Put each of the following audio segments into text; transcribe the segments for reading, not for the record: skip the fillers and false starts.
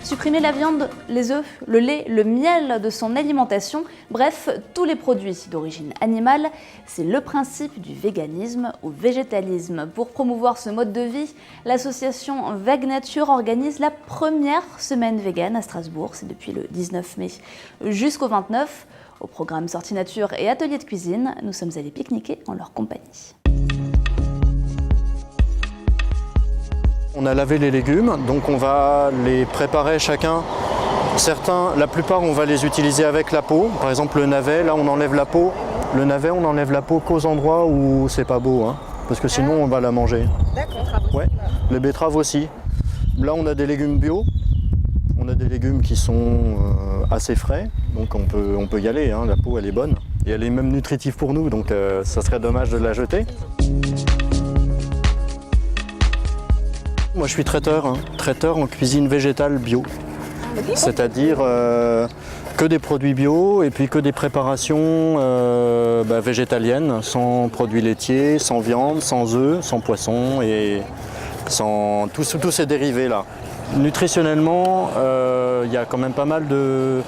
supprimer la viande, les œufs, le lait, le miel de son alimentation, bref, tous les produits d'origine animale. C'est le principe du véganisme ou végétalisme. Pour promouvoir ce mode de vie, l'association Veg Nature organise la première semaine végane à Strasbourg. C'est depuis le 19 mai jusqu'au 29. Au programme Sortie Nature et Atelier de cuisine, nous sommes allés pique-niquer en leur compagnie. On a lavé les légumes, donc on va les préparer chacun. La plupart, on va les utiliser avec la peau. Par exemple, le navet, là, on enlève la peau. Le navet, on enlève la peau qu'aux endroits où c'est pas beau, hein, parce que sinon, on va la manger. D'accord. Ouais, les betteraves aussi. Là, on a des légumes bio. On a des légumes qui sont assez frais, donc on peut y aller, hein. La peau, elle est bonne. Et elle est même nutritive pour nous, donc ça serait dommage de la jeter. Moi, je suis traiteur, hein. Traiteur en cuisine végétale bio. C'est-à-dire que des produits bio et puis que des préparations végétaliennes, sans produits laitiers, sans viande, sans œufs, sans poisson et sans tous ces dérivés-là. Nutritionnellement, il y a quand même pas mal de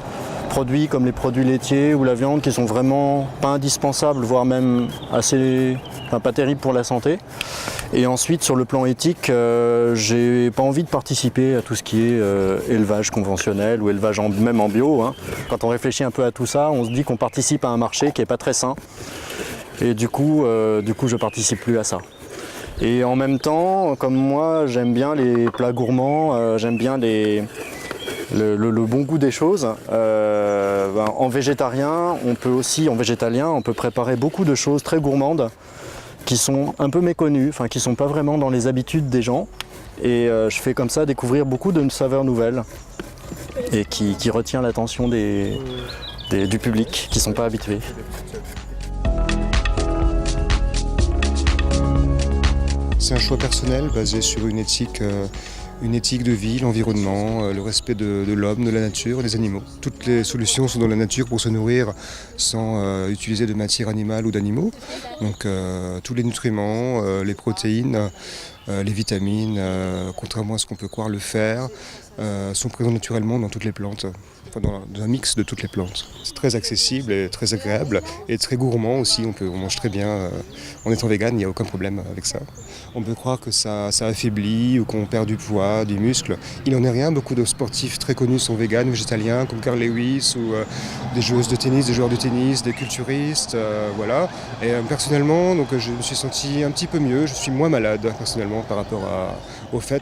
produits comme les produits laitiers ou la viande qui sont vraiment pas indispensables, voire même pas terribles pour la santé. Et ensuite, sur le plan éthique, j'ai pas envie de participer à tout ce qui est élevage conventionnel ou élevage même en bio, hein. Quand on réfléchit un peu à tout ça, on se dit qu'on participe à un marché qui est pas très sain. Et du coup, je participe plus à ça. Et en même temps, comme moi, j'aime bien les plats gourmands, j'aime bien le bon goût des choses. En végétalien, on peut préparer beaucoup de choses très gourmandes qui sont un peu méconnues, qui ne sont pas vraiment dans les habitudes des gens. Et je fais comme ça découvrir beaucoup de saveurs nouvelles et qui retient l'attention du public qui ne sont pas habitués. C'est un choix personnel basé sur une éthique de vie, l'environnement, le respect de l'homme, de la nature, des animaux. Toutes les solutions sont dans la nature pour se nourrir sans utiliser de matière animale ou d'animaux. Donc tous les nutriments, les protéines, les vitamines, contrairement à ce qu'on peut croire, le fer, sont présents naturellement dans toutes les plantes, dans un mix de toutes les plantes. C'est très accessible et très agréable et très gourmand aussi. On mange très bien en étant vegan, il n'y a aucun problème avec ça. On peut croire que ça affaiblit ou qu'on perd du poids, du muscle. Il n'en est rien. Beaucoup de sportifs très connus sont véganes, végétaliens, comme Carl Lewis ou des joueuses de tennis, des joueurs de tennis, des culturistes, voilà. Et personnellement, donc, je me suis senti un petit peu mieux. Je suis moins malade personnellement par rapport au fait.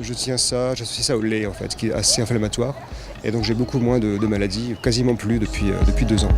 J'associe ça au lait en fait, qui est assez inflammatoire. Et donc j'ai beaucoup moins de maladies, quasiment plus depuis 2 ans.